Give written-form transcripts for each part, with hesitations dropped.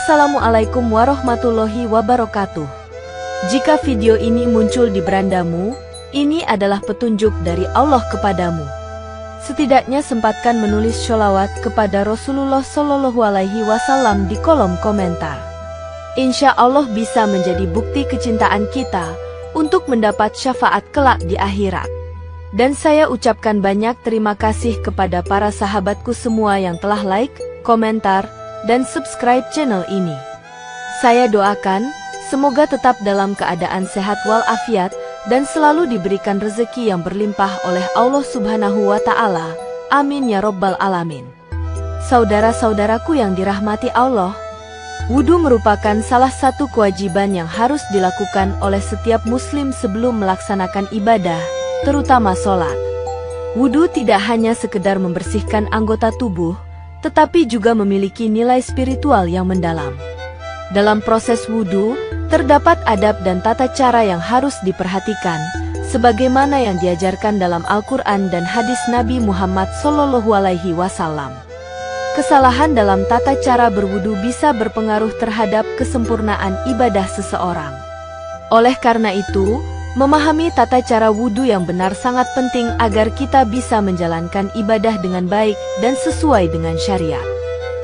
Assalamualaikum warahmatullahi wabarakatuh. Jika video ini muncul di berandamu, ini adalah petunjuk dari Allah kepadamu. Setidaknya sempatkan menulis sholawat kepada Rasulullah Shallallahu Alaihi Wasallam di kolom komentar. Insya Allah bisa menjadi bukti kecintaan kita untuk mendapat syafaat kelak di akhirat. Dan saya ucapkan banyak terima kasih kepada para sahabatku semua yang telah like, komentar, dan subscribe channel ini. Saya doakan, semoga tetap dalam keadaan sehat walafiat, dan selalu diberikan rezeki yang berlimpah oleh Allah Subhanahu wa Ta'ala. Amin ya Rabbal Alamin. Saudara-saudaraku yang dirahmati Allah, wudu merupakan salah satu kewajiban yang harus dilakukan oleh setiap muslim sebelum melaksanakan ibadah, terutama sholat. Wudu tidak hanya sekedar membersihkan anggota tubuh, tetapi juga memiliki nilai spiritual yang mendalam. Dalam proses wudu, terdapat adab dan tata cara yang harus diperhatikan, sebagaimana yang diajarkan dalam Al-Quran dan hadis Nabi Muhammad SAW. Kesalahan dalam tata cara berwudu bisa berpengaruh terhadap kesempurnaan ibadah seseorang. Oleh karena itu, memahami tata cara wudu yang benar sangat penting agar kita bisa menjalankan ibadah dengan baik dan sesuai dengan syariat.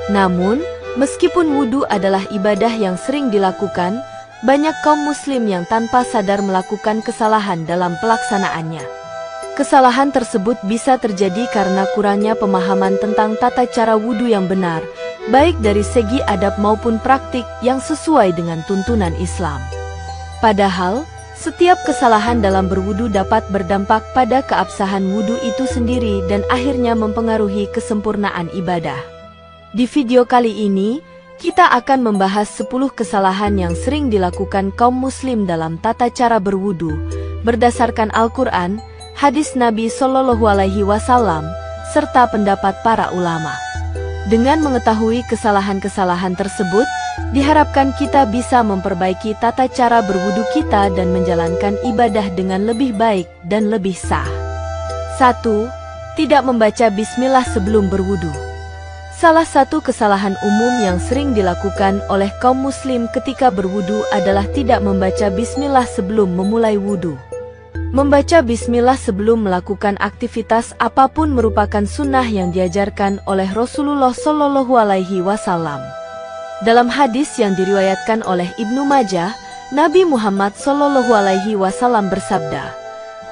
Namun, meskipun wudu adalah ibadah yang sering dilakukan, banyak kaum muslim yang tanpa sadar melakukan kesalahan dalam pelaksanaannya. Kesalahan tersebut bisa terjadi karena kurangnya pemahaman tentang tata cara wudu yang benar, baik dari segi adab maupun praktik yang sesuai dengan tuntunan Islam. Padahal, setiap kesalahan dalam berwudu dapat berdampak pada keabsahan wudu itu sendiri dan akhirnya mempengaruhi kesempurnaan ibadah. Di video kali ini, kita akan membahas 10 kesalahan yang sering dilakukan kaum muslim dalam tata cara berwudu, berdasarkan Al-Quran, hadis Nabi Shallallahu Alaihi Wasallam, serta pendapat para ulama. Dengan mengetahui kesalahan-kesalahan tersebut, diharapkan kita bisa memperbaiki tata cara berwudu kita dan menjalankan ibadah dengan lebih baik dan lebih sah. 1. Tidak membaca bismillah sebelum berwudu. Salah satu kesalahan umum yang sering dilakukan oleh kaum muslim ketika berwudu adalah tidak membaca bismillah sebelum memulai wudu. Membaca bismillah sebelum melakukan aktivitas apapun merupakan sunnah yang diajarkan oleh Rasulullah Shallallahu Alaihi Wasallam. Dalam hadis yang diriwayatkan oleh Ibnu Majah, Nabi Muhammad Shallallahu Alaihi Wasallam bersabda,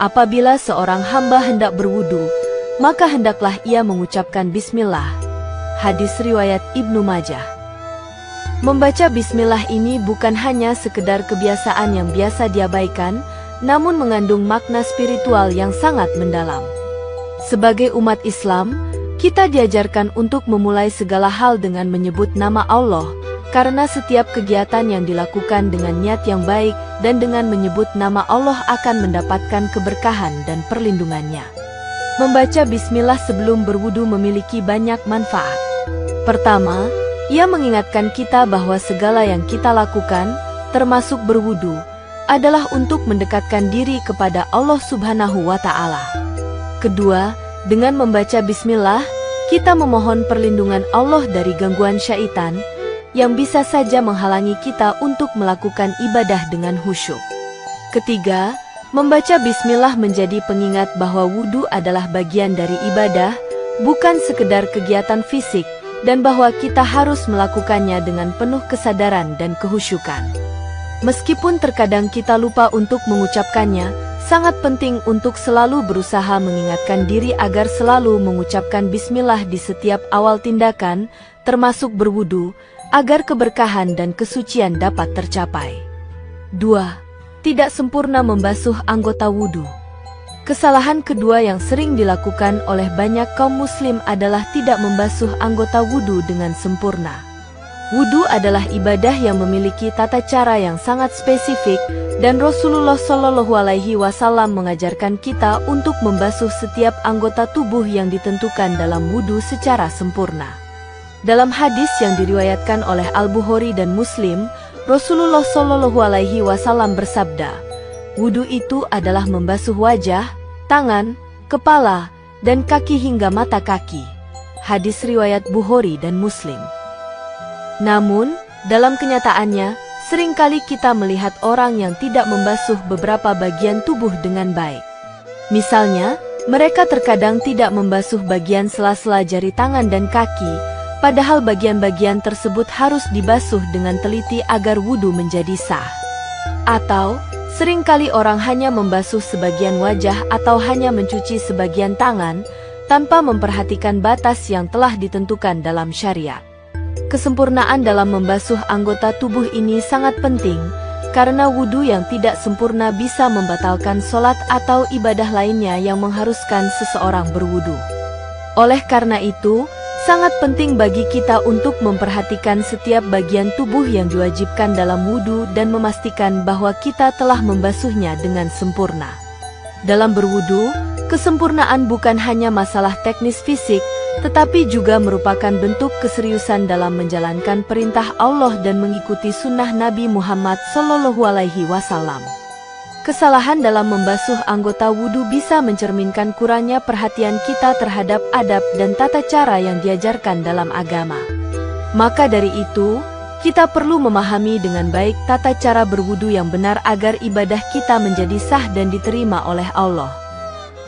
apabila seorang hamba hendak berwudu, maka hendaklah ia mengucapkan bismillah. Hadis riwayat Ibnu Majah. Membaca bismillah ini bukan hanya sekedar kebiasaan yang biasa diabaikan, namun mengandung makna spiritual yang sangat mendalam. Sebagai umat Islam, kita diajarkan untuk memulai segala hal dengan menyebut nama Allah, karena setiap kegiatan yang dilakukan dengan niat yang baik dan dengan menyebut nama Allah akan mendapatkan keberkahan dan perlindungannya. Membaca bismillah sebelum berwudu memiliki banyak manfaat. Pertama, ia mengingatkan kita bahwa segala yang kita lakukan, termasuk berwudu, adalah untuk mendekatkan diri kepada Allah Subhanahu wa Ta'ala. Kedua, dengan membaca bismillah, kita memohon perlindungan Allah dari gangguan syaitan yang bisa saja menghalangi kita untuk melakukan ibadah dengan khusyuk. Ketiga, membaca bismillah menjadi pengingat bahwa wudu adalah bagian dari ibadah, bukan sekedar kegiatan fisik, dan bahwa kita harus melakukannya dengan penuh kesadaran dan kehusyukan. Meskipun terkadang kita lupa untuk mengucapkannya, sangat penting untuk selalu berusaha mengingatkan diri agar selalu mengucapkan bismillah di setiap awal tindakan, termasuk berwudu, agar keberkahan dan kesucian dapat tercapai. 2. Tidak sempurna membasuh anggota wudu. Kesalahan kedua yang sering dilakukan oleh banyak kaum muslim adalah tidak membasuh anggota wudu dengan sempurna. Wudu adalah ibadah yang memiliki tata cara yang sangat spesifik, dan Rasulullah Shallallahu Alaihi Wasallam mengajarkan kita untuk membasuh setiap anggota tubuh yang ditentukan dalam wudu secara sempurna. Dalam hadis yang diriwayatkan oleh Al-Bukhari dan Muslim, Rasulullah Shallallahu Alaihi Wasallam bersabda, wudu itu adalah membasuh wajah, tangan, kepala, dan kaki hingga mata kaki. Hadis riwayat Bukhari dan Muslim. Namun, Dalam kenyataannya, seringkali kita melihat orang yang tidak membasuh beberapa bagian tubuh dengan baik. Misalnya, mereka terkadang tidak membasuh bagian sela-sela jari tangan dan kaki, padahal bagian-bagian tersebut harus dibasuh dengan teliti agar wudhu menjadi sah. Atau, seringkali orang hanya membasuh sebagian wajah atau hanya mencuci sebagian tangan, tanpa memperhatikan batas yang telah ditentukan dalam syariat. Kesempurnaan dalam membasuh anggota tubuh ini sangat penting, karena wudhu yang tidak sempurna bisa membatalkan sholat atau ibadah lainnya yang mengharuskan seseorang berwudhu. Oleh karena itu, sangat penting bagi kita untuk memperhatikan setiap bagian tubuh yang diwajibkan dalam wudhu dan memastikan bahwa kita telah membasuhnya dengan sempurna. Dalam berwudhu, kesempurnaan bukan hanya masalah teknis fisik, tetapi juga merupakan bentuk keseriusan dalam menjalankan perintah Allah dan mengikuti sunnah Nabi Muhammad SAW. Kesalahan dalam membasuh anggota wudhu bisa mencerminkan kurangnya perhatian kita terhadap adab dan tata cara yang diajarkan dalam agama. Maka dari itu, kita perlu memahami dengan baik tata cara berwudhu yang benar agar ibadah kita menjadi sah dan diterima oleh Allah.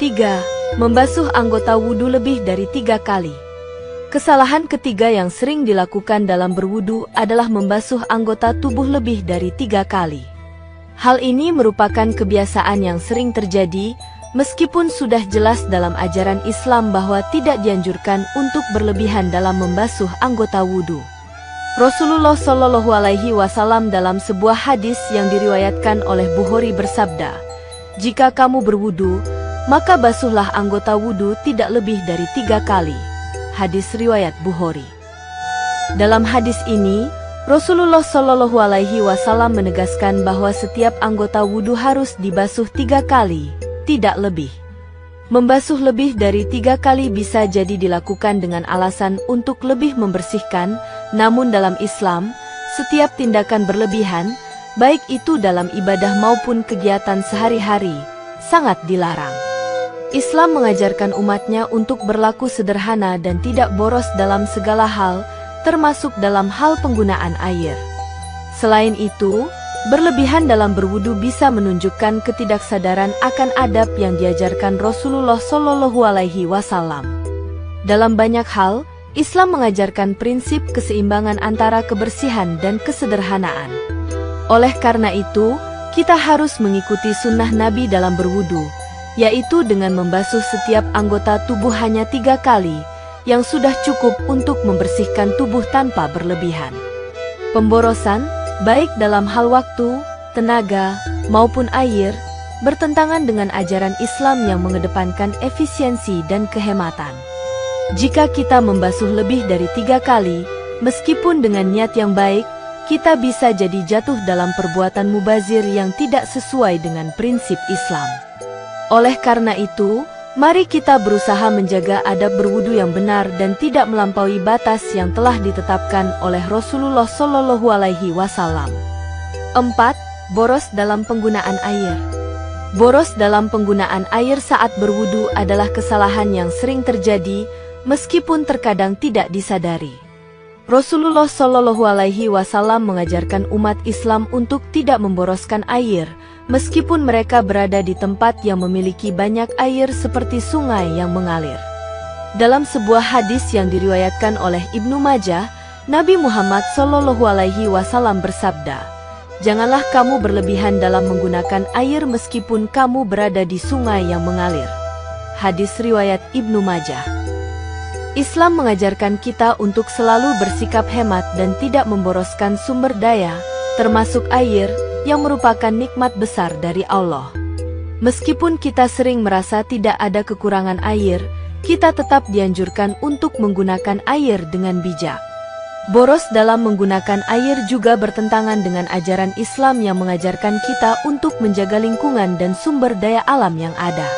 3. Membasuh anggota wudhu lebih dari 3 kali. Kesalahan ketiga yang sering dilakukan dalam berwudhu adalah membasuh anggota tubuh lebih dari 3 kali. Hal ini merupakan kebiasaan yang sering terjadi, meskipun sudah jelas dalam ajaran Islam bahwa tidak dianjurkan untuk berlebihan dalam membasuh anggota wudhu. Rasulullah SAW dalam sebuah hadis yang diriwayatkan oleh Bukhari bersabda, "Jika kamu berwudhu, maka basuhlah anggota wudhu tidak lebih dari 3 kali." Hadis riwayat Bukhari. Dalam hadis ini, Rasulullah SAW menegaskan bahwa setiap anggota wudhu harus dibasuh 3 kali, tidak lebih. Membasuh lebih dari 3 kali bisa jadi dilakukan dengan alasan untuk lebih membersihkan, namun dalam Islam, setiap tindakan berlebihan, baik itu dalam ibadah maupun kegiatan sehari-hari, sangat dilarang. Islam mengajarkan umatnya untuk berlaku sederhana dan tidak boros dalam segala hal, termasuk dalam hal penggunaan air. Selain itu, berlebihan dalam berwudu bisa menunjukkan ketidaksadaran akan adab yang diajarkan Rasulullah SAW. Dalam banyak hal, Islam mengajarkan prinsip keseimbangan antara kebersihan dan kesederhanaan. Oleh karena itu, kita harus mengikuti sunnah Nabi dalam berwudu, yaitu dengan membasuh setiap anggota tubuh hanya 3 kali, yang sudah cukup untuk membersihkan tubuh tanpa berlebihan. Pemborosan, baik dalam hal waktu, tenaga, maupun air, bertentangan dengan ajaran Islam yang mengedepankan efisiensi dan kehematan. Jika kita membasuh lebih dari 3 kali, meskipun dengan niat yang baik, kita bisa jadi jatuh dalam perbuatan mubazir yang tidak sesuai dengan prinsip Islam. Oleh karena itu, mari kita berusaha menjaga adab berwudu yang benar dan tidak melampaui batas yang telah ditetapkan oleh Rasulullah SAW. 4. Boros dalam penggunaan air. Boros dalam penggunaan air saat berwudu adalah kesalahan yang sering terjadi, meskipun terkadang tidak disadari. Rasulullah SAW mengajarkan umat Islam untuk tidak memboroskan air, meskipun mereka berada di tempat yang memiliki banyak air seperti sungai yang mengalir. Dalam sebuah hadis yang diriwayatkan oleh Ibnu Majah, Nabi Muhammad SAW bersabda, "Janganlah kamu berlebihan dalam menggunakan air meskipun kamu berada di sungai yang mengalir." Hadis riwayat Ibnu Majah. Islam mengajarkan kita untuk selalu bersikap hemat dan tidak memboroskan sumber daya, termasuk air, yang merupakan nikmat besar dari Allah. Meskipun kita sering merasa tidak ada kekurangan air, kita tetap dianjurkan untuk menggunakan air dengan bijak. Boros dalam menggunakan air juga bertentangan dengan ajaran Islam yang mengajarkan kita untuk menjaga lingkungan dan sumber daya alam yang ada.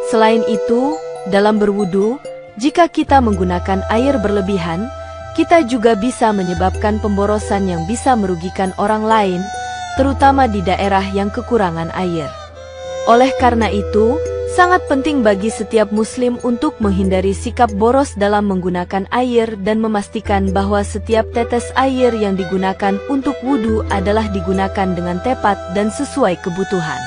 Selain itu, dalam berwudu, jika kita menggunakan air berlebihan, kita juga bisa menyebabkan pemborosan yang bisa merugikan orang lain, terutama di daerah yang kekurangan air. Oleh karena itu, Sangat penting bagi setiap muslim untuk menghindari sikap boros dalam menggunakan air dan memastikan bahwa setiap tetes air yang digunakan untuk wudhu adalah digunakan dengan tepat dan sesuai kebutuhan.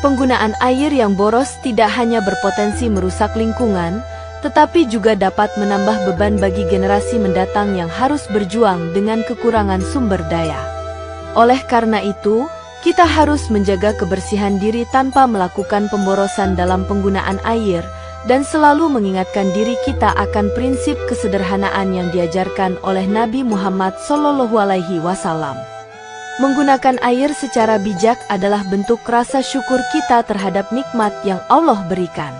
Penggunaan air yang boros tidak hanya berpotensi merusak lingkungan, tetapi juga dapat menambah beban bagi generasi mendatang yang harus berjuang dengan kekurangan sumber daya. Oleh karena itu, kita harus menjaga kebersihan diri tanpa melakukan pemborosan dalam penggunaan air, dan selalu mengingatkan diri kita akan prinsip kesederhanaan yang diajarkan oleh Nabi Muhammad SAW. Menggunakan air secara bijak adalah bentuk rasa syukur kita terhadap nikmat yang Allah berikan.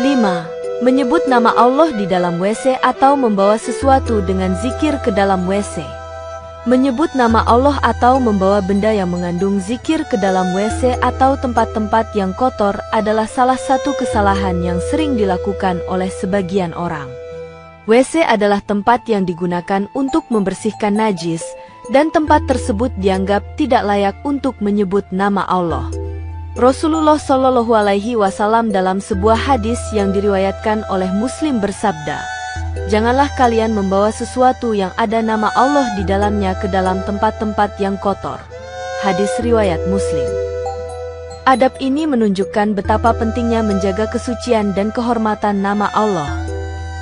5. Menyebut nama Allah di dalam WC atau membawa sesuatu dengan zikir ke dalam WC. Menyebut nama Allah atau membawa benda yang mengandung zikir ke dalam WC atau tempat-tempat yang kotor adalah salah satu kesalahan yang sering dilakukan oleh sebagian orang. WC adalah tempat yang digunakan untuk membersihkan najis, dan tempat tersebut dianggap tidak layak untuk menyebut nama Allah. Rasulullah SAW dalam sebuah hadis yang diriwayatkan oleh Muslim bersabda, "Janganlah kalian membawa sesuatu yang ada nama Allah di dalamnya ke dalam tempat-tempat yang kotor." Hadis riwayat Muslim. Adab ini menunjukkan betapa pentingnya menjaga kesucian dan kehormatan nama Allah.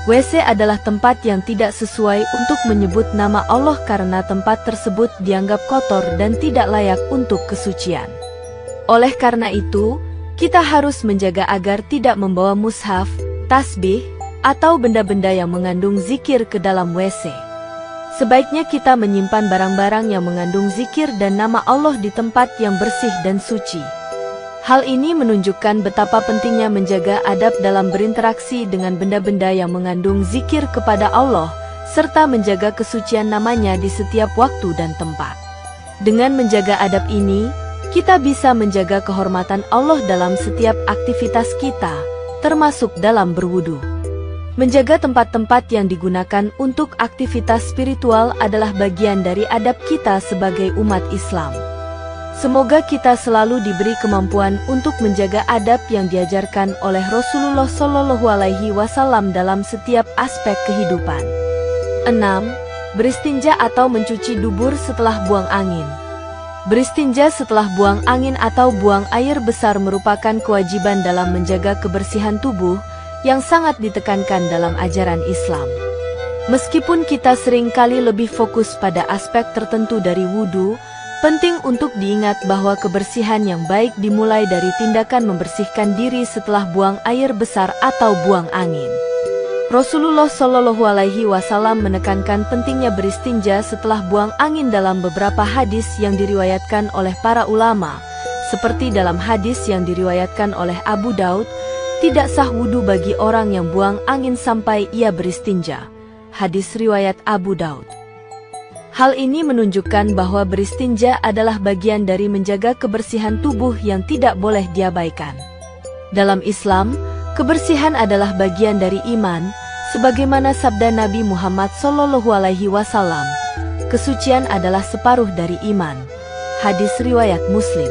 WC adalah tempat yang tidak sesuai untuk menyebut nama Allah karena tempat tersebut dianggap kotor dan tidak layak untuk kesucian. Oleh karena itu, kita harus menjaga agar tidak membawa mushaf, tasbih, atau benda-benda yang mengandung zikir ke dalam WC. Sebaiknya kita menyimpan barang-barang yang mengandung zikir dan nama Allah di tempat yang bersih dan suci. Hal ini menunjukkan betapa pentingnya menjaga adab dalam berinteraksi dengan benda-benda yang mengandung zikir kepada Allah, serta menjaga kesucian namanya di setiap waktu dan tempat. Dengan menjaga adab ini, kita bisa menjaga kehormatan Allah dalam setiap aktivitas kita, termasuk dalam berwudu. Menjaga tempat-tempat yang digunakan untuk aktivitas spiritual adalah bagian dari adab kita sebagai umat Islam. Semoga kita selalu diberi kemampuan untuk menjaga adab yang diajarkan oleh Rasulullah SAW dalam setiap aspek kehidupan. 6. Beristinja atau mencuci dubur setelah buang angin. Beristinja setelah buang angin atau buang air besar merupakan kewajiban dalam menjaga kebersihan tubuh yang sangat ditekankan dalam ajaran Islam. Meskipun kita sering kali lebih fokus pada aspek tertentu dari wudhu, penting untuk diingat bahwa kebersihan yang baik dimulai dari tindakan membersihkan diri setelah buang air besar atau buang angin. Rasulullah SAW menekankan pentingnya beristinja setelah buang angin dalam beberapa hadis yang diriwayatkan oleh para ulama, seperti dalam hadis yang diriwayatkan oleh Abu Daud, "Tidak sah wudhu bagi orang yang buang angin sampai ia beristinja." Hadis riwayat Abu Daud. Hal ini menunjukkan bahwa beristinja adalah bagian dari menjaga kebersihan tubuh yang tidak boleh diabaikan. Dalam Islam, kebersihan adalah bagian dari iman, sebagaimana sabda Nabi Muhammad SAW, "Kesucian adalah separuh dari iman." Hadis riwayat Muslim.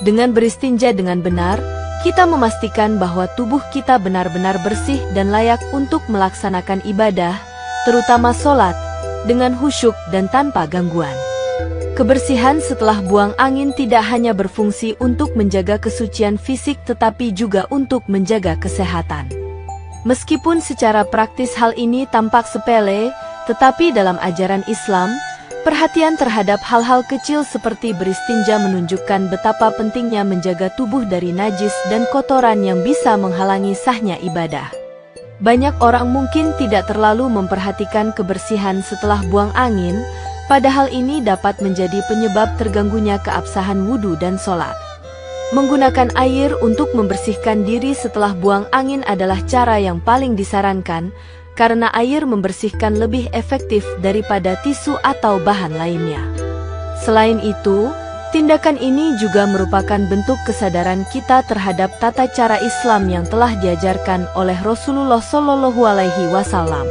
Dengan beristinja dengan benar, kita memastikan bahwa tubuh kita benar-benar bersih dan layak untuk melaksanakan ibadah, terutama sholat, dengan khusyuk dan tanpa gangguan. Kebersihan setelah buang angin tidak hanya berfungsi untuk menjaga kesucian fisik tetapi juga untuk menjaga kesehatan. Meskipun secara praktis hal ini tampak sepele, tetapi dalam ajaran Islam, perhatian terhadap hal-hal kecil seperti beristinja menunjukkan betapa pentingnya menjaga tubuh dari najis dan kotoran yang bisa menghalangi sahnya ibadah. Banyak orang mungkin tidak terlalu memperhatikan kebersihan setelah buang angin, padahal ini dapat menjadi penyebab terganggunya keabsahan wudhu dan sholat. Menggunakan air untuk membersihkan diri setelah buang angin adalah cara yang paling disarankan, karena air membersihkan lebih efektif daripada tisu atau bahan lainnya. Selain itu, tindakan ini juga merupakan bentuk kesadaran kita terhadap tata cara Islam yang telah diajarkan oleh Rasulullah SAW.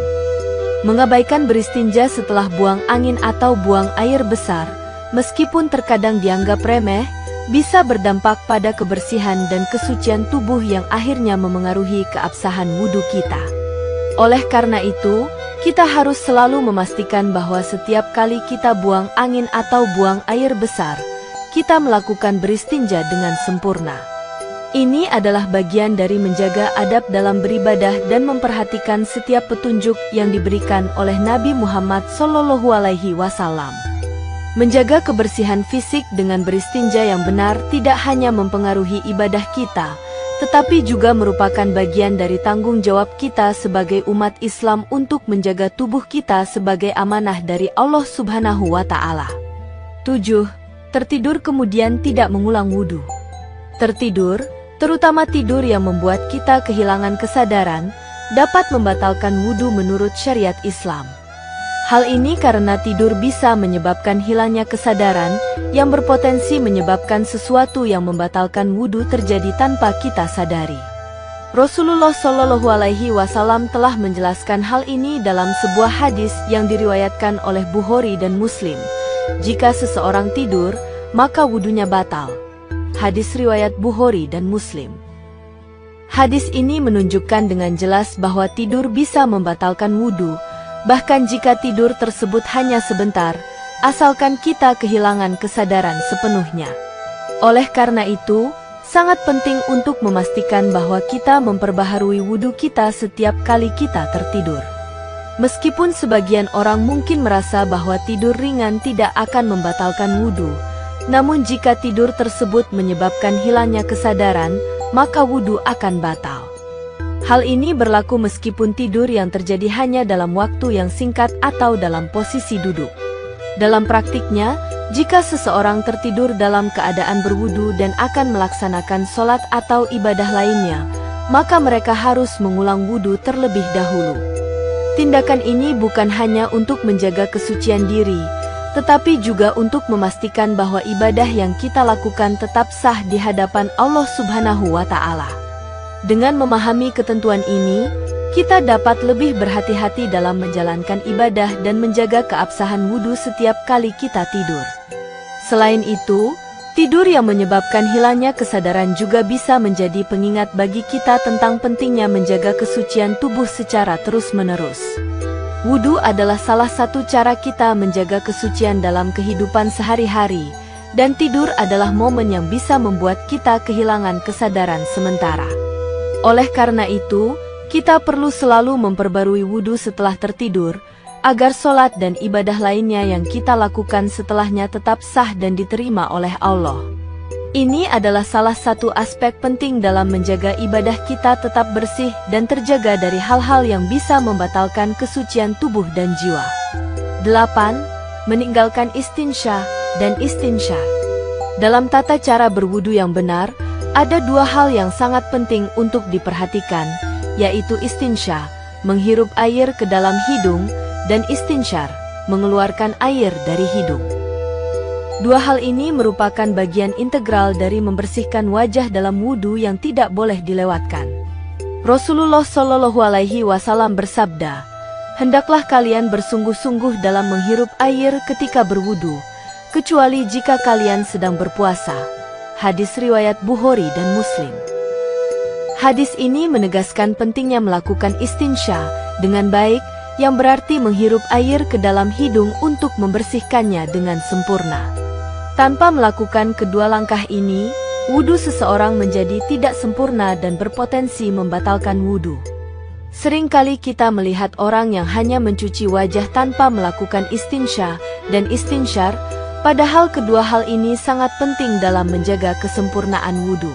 Mengabaikan beristinja setelah buang angin atau buang air besar, meskipun terkadang dianggap remeh, bisa berdampak pada kebersihan dan kesucian tubuh yang akhirnya memengaruhi keabsahan wudhu kita. Oleh karena itu, kita harus selalu memastikan bahwa setiap kali kita buang angin atau buang air besar, kita melakukan beristinja dengan sempurna. Ini adalah bagian dari menjaga adab dalam beribadah dan memperhatikan setiap petunjuk yang diberikan oleh Nabi Muhammad SAW. Menjaga kebersihan fisik dengan beristinja yang benar tidak hanya mempengaruhi ibadah kita, tetapi juga merupakan bagian dari tanggung jawab kita sebagai umat Islam untuk menjaga tubuh kita sebagai amanah dari Allah Subhanahu wa Ta'ala. 7. Tertidur kemudian tidak mengulang wudhu. Tertidur, terutama tidur yang membuat kita kehilangan kesadaran, dapat membatalkan wudhu menurut syariat Islam. Hal ini karena tidur bisa menyebabkan hilangnya kesadaran yang berpotensi menyebabkan sesuatu yang membatalkan wudhu terjadi tanpa kita sadari. Rasulullah SAW telah menjelaskan hal ini dalam sebuah hadis yang diriwayatkan oleh Bukhari dan Muslim. Jika seseorang tidur, maka wudhunya batal. Hadis riwayat Bukhari dan Muslim. Hadis ini menunjukkan dengan jelas bahwa tidur bisa membatalkan wudhu, bahkan jika tidur tersebut hanya sebentar, asalkan kita kehilangan kesadaran sepenuhnya. Oleh karena itu, sangat penting untuk memastikan bahwa kita memperbaharui wudhu kita setiap kali kita tertidur. Meskipun sebagian orang mungkin merasa bahwa tidur ringan tidak akan membatalkan wudhu, namun jika tidur tersebut menyebabkan hilangnya kesadaran, maka wudhu akan batal. Hal ini berlaku meskipun tidur yang terjadi hanya dalam waktu yang singkat atau dalam posisi duduk. Dalam praktiknya, jika seseorang tertidur dalam keadaan berwudhu dan akan melaksanakan sholat atau ibadah lainnya, maka mereka harus mengulang wudhu terlebih dahulu. Tindakan ini bukan hanya untuk menjaga kesucian diri, tetapi juga untuk memastikan bahwa ibadah yang kita lakukan tetap sah di hadapan Allah Subhanahu wa Ta'ala. Dengan memahami ketentuan ini, kita dapat lebih berhati-hati dalam menjalankan ibadah dan menjaga keabsahan wudhu setiap kali kita tidur. Selain itu, tidur yang menyebabkan hilangnya kesadaran juga bisa menjadi pengingat bagi kita tentang pentingnya menjaga kesucian tubuh secara terus-menerus. Wudhu adalah salah satu cara kita menjaga kesucian dalam kehidupan sehari-hari, dan tidur adalah momen yang bisa membuat kita kehilangan kesadaran sementara. Oleh karena itu, kita perlu selalu memperbarui wudhu setelah tertidur, agar sholat dan ibadah lainnya yang kita lakukan setelahnya tetap sah dan diterima oleh Allah. Ini adalah salah satu aspek penting dalam menjaga ibadah kita tetap bersih dan terjaga dari hal-hal yang bisa membatalkan kesucian tubuh dan jiwa. 8. Meninggalkan istinsya dan istinsyar. Dalam tata cara berwudu yang benar, ada dua hal yang sangat penting untuk diperhatikan, yaitu istinsya, menghirup air ke dalam hidung, dan istinsyar, mengeluarkan air dari hidung. Dua hal ini merupakan bagian integral dari membersihkan wajah dalam wudu yang tidak boleh dilewatkan. Rasulullah SAW bersabda, "Hendaklah kalian bersungguh-sungguh dalam menghirup air ketika berwudu, kecuali jika kalian sedang berpuasa." Hadis riwayat Bukhari dan Muslim. Hadis ini menegaskan pentingnya melakukan istinsya dengan baik, yang berarti menghirup air ke dalam hidung untuk membersihkannya dengan sempurna. Tanpa melakukan kedua langkah ini, wudu seseorang menjadi tidak sempurna dan berpotensi membatalkan wudu. Seringkali kita melihat orang yang hanya mencuci wajah tanpa melakukan istinsya dan istinsyar, padahal kedua hal ini sangat penting dalam menjaga kesempurnaan wudu.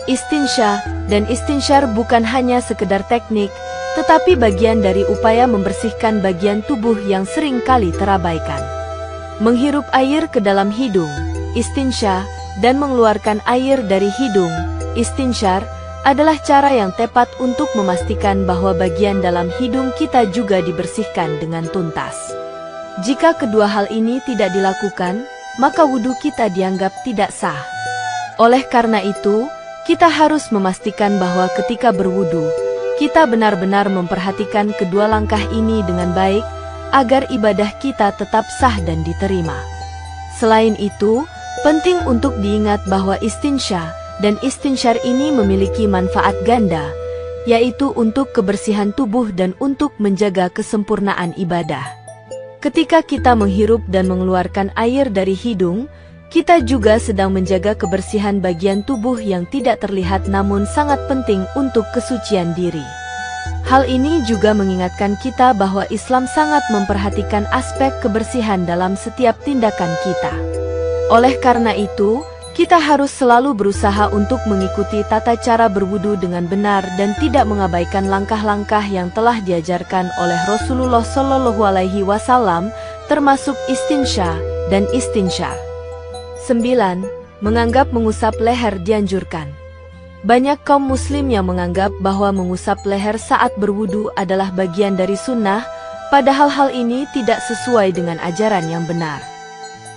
Istinsya dan istinsyar bukan hanya sekedar teknik, tetapi bagian dari upaya membersihkan bagian tubuh yang sering kali terabaikan. Menghirup air ke dalam hidung, istinsya, dan mengeluarkan air dari hidung, istinsyar, adalah cara yang tepat untuk memastikan bahwa bagian dalam hidung kita juga dibersihkan dengan tuntas. Jika kedua hal ini tidak dilakukan, maka wudhu kita dianggap tidak sah. Oleh karena itu, kita harus memastikan bahwa ketika berwudhu, kita benar-benar memperhatikan kedua langkah ini dengan baik, agar ibadah kita tetap sah dan diterima. Selain itu, penting untuk diingat bahwa istinsya dan istinsyar ini memiliki manfaat ganda, yaitu untuk kebersihan tubuh dan untuk menjaga kesempurnaan ibadah. Ketika kita menghirup dan mengeluarkan air dari hidung, kita juga sedang menjaga kebersihan bagian tubuh yang tidak terlihat namun sangat penting untuk kesucian diri. Hal ini juga mengingatkan kita bahwa Islam sangat memperhatikan aspek kebersihan dalam setiap tindakan kita. Oleh karena itu, kita harus selalu berusaha untuk mengikuti tata cara berwudu dengan benar dan tidak mengabaikan langkah-langkah yang telah diajarkan oleh Rasulullah Shallallahu Alaihi Wasallam, termasuk istinsya dan istinsyar. 9. Menganggap mengusap leher dianjurkan. Banyak kaum muslim yang menganggap bahwa mengusap leher saat berwudu adalah bagian dari sunnah, padahal hal ini tidak sesuai dengan ajaran yang benar.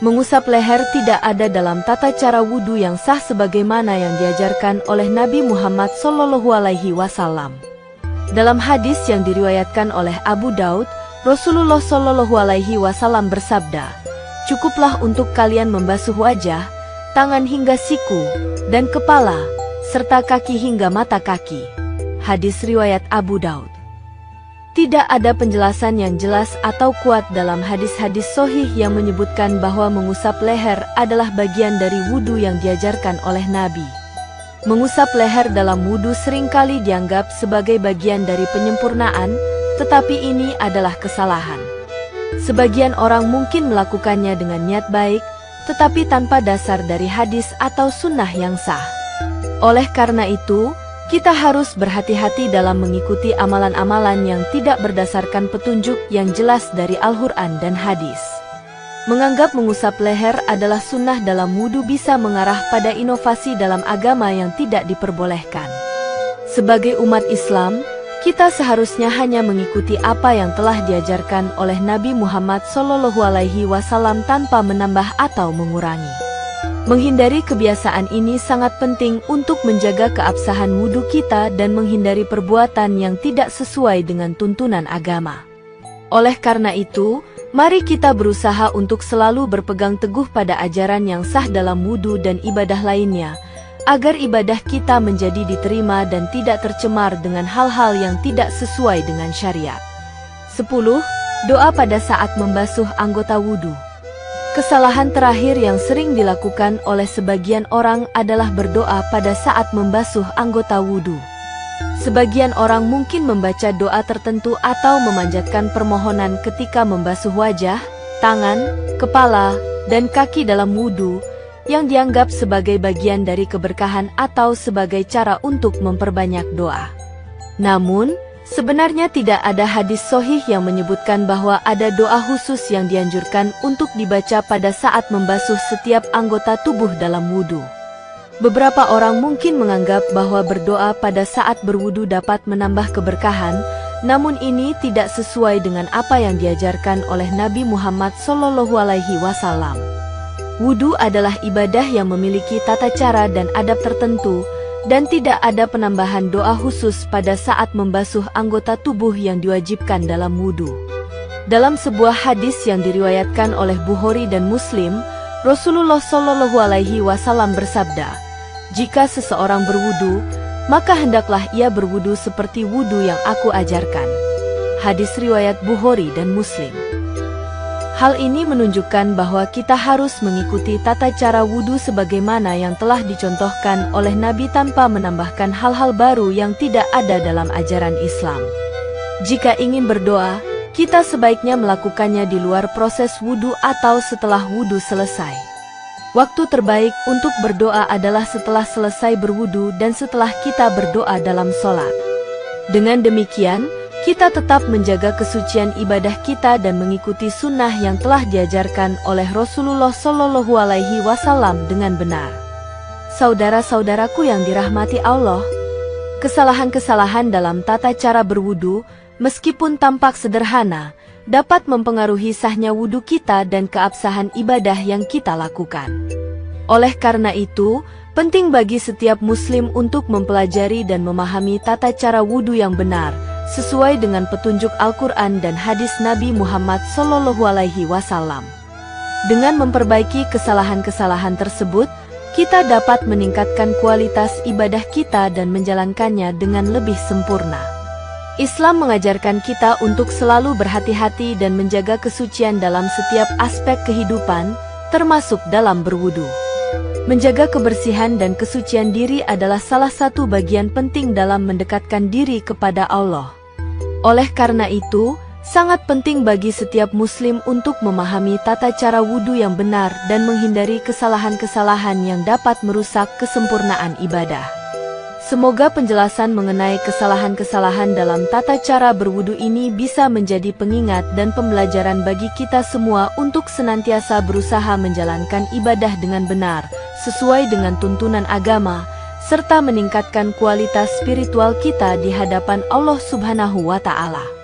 Mengusap leher tidak ada dalam tata cara wudu yang sah sebagaimana yang diajarkan oleh Nabi Muhammad SAW. Dalam hadis yang diriwayatkan oleh Abu Daud, Rasulullah SAW bersabda, "Cukuplah untuk kalian membasuh wajah, tangan hingga siku, dan kepala, serta kaki hingga mata kaki." Hadis riwayat Abu Daud. Tidak ada penjelasan yang jelas atau kuat dalam hadis-hadis sahih yang menyebutkan bahwa mengusap leher adalah bagian dari wudu yang diajarkan oleh Nabi. Mengusap leher dalam wudu seringkali dianggap sebagai bagian dari penyempurnaan, tetapi ini adalah kesalahan. Sebagian orang mungkin melakukannya dengan niat baik, tetapi tanpa dasar dari hadis atau sunnah yang sah. Oleh karena itu, kita harus berhati-hati dalam mengikuti amalan-amalan yang tidak berdasarkan petunjuk yang jelas dari Al-Quran dan hadis. Menganggap mengusap leher adalah sunnah dalam wudu bisa mengarah pada inovasi dalam agama yang tidak diperbolehkan. Sebagai umat Islam, kita seharusnya hanya mengikuti apa yang telah diajarkan oleh Nabi Muhammad SAW tanpa menambah atau mengurangi. Menghindari kebiasaan ini sangat penting untuk menjaga keabsahan wudu kita dan menghindari perbuatan yang tidak sesuai dengan tuntunan agama. Oleh karena itu, mari kita berusaha untuk selalu berpegang teguh pada ajaran yang sah dalam wudu dan ibadah lainnya, agar ibadah kita menjadi diterima dan tidak tercemar dengan hal-hal yang tidak sesuai dengan syariat. 10. Doa pada saat membasuh anggota wudu. Kesalahan terakhir yang sering dilakukan oleh sebagian orang adalah berdoa pada saat membasuh anggota wudu. Sebagian orang mungkin membaca doa tertentu atau memanjatkan permohonan ketika membasuh wajah, tangan, kepala, dan kaki dalam wudu, yang dianggap sebagai bagian dari keberkahan atau sebagai cara untuk memperbanyak doa. Namun, sebenarnya tidak ada hadis sahih yang menyebutkan bahwa ada doa khusus yang dianjurkan untuk dibaca pada saat membasuh setiap anggota tubuh dalam wudu. Beberapa orang mungkin menganggap bahwa berdoa pada saat berwudu dapat menambah keberkahan, namun ini tidak sesuai dengan apa yang diajarkan oleh Nabi Muhammad SAW. Wudu adalah ibadah yang memiliki tata cara dan adab tertentu, dan tidak ada penambahan doa khusus pada saat membasuh anggota tubuh yang diwajibkan dalam wudu. Dalam sebuah hadis yang diriwayatkan oleh Bukhari dan Muslim, Rasulullah SAW bersabda, "Jika seseorang berwudu, maka hendaklah ia berwudu seperti wudu yang aku ajarkan." Hadis riwayat Bukhari dan Muslim. Hal ini menunjukkan bahwa kita harus mengikuti tata cara wudu sebagaimana yang telah dicontohkan oleh Nabi tanpa menambahkan hal-hal baru yang tidak ada dalam ajaran Islam. Jika ingin berdoa, kita sebaiknya melakukannya di luar proses wudu atau setelah wudu selesai. Waktu terbaik untuk berdoa adalah setelah selesai berwudu dan setelah kita berdoa dalam sholat. Dengan demikian, kita tetap menjaga kesucian ibadah kita dan mengikuti sunnah yang telah diajarkan oleh Rasulullah SAW dengan benar. Saudara-saudaraku yang dirahmati Allah, kesalahan-kesalahan dalam tata cara berwudu, meskipun tampak sederhana, dapat mempengaruhi sahnya wudu kita dan keabsahan ibadah yang kita lakukan. Oleh karena itu, penting bagi setiap muslim untuk mempelajari dan memahami tata cara wudu yang benar, sesuai dengan petunjuk Al-Quran dan hadis Nabi Muhammad SAW. Dengan memperbaiki kesalahan-kesalahan tersebut, kita dapat meningkatkan kualitas ibadah kita dan menjalankannya dengan lebih sempurna. Islam mengajarkan kita untuk selalu berhati-hati dan menjaga kesucian dalam setiap aspek kehidupan, termasuk dalam berwudu. Menjaga kebersihan dan kesucian diri adalah salah satu bagian penting dalam mendekatkan diri kepada Allah. Oleh karena itu, sangat penting bagi setiap muslim untuk memahami tata cara wudu yang benar dan menghindari kesalahan-kesalahan yang dapat merusak kesempurnaan ibadah. Semoga penjelasan mengenai kesalahan-kesalahan dalam tata cara berwudu ini bisa menjadi pengingat dan pembelajaran bagi kita semua untuk senantiasa berusaha menjalankan ibadah dengan benar, sesuai dengan tuntunan agama, serta meningkatkan kualitas spiritual kita di hadapan Allah Subhanahu wa Ta'ala.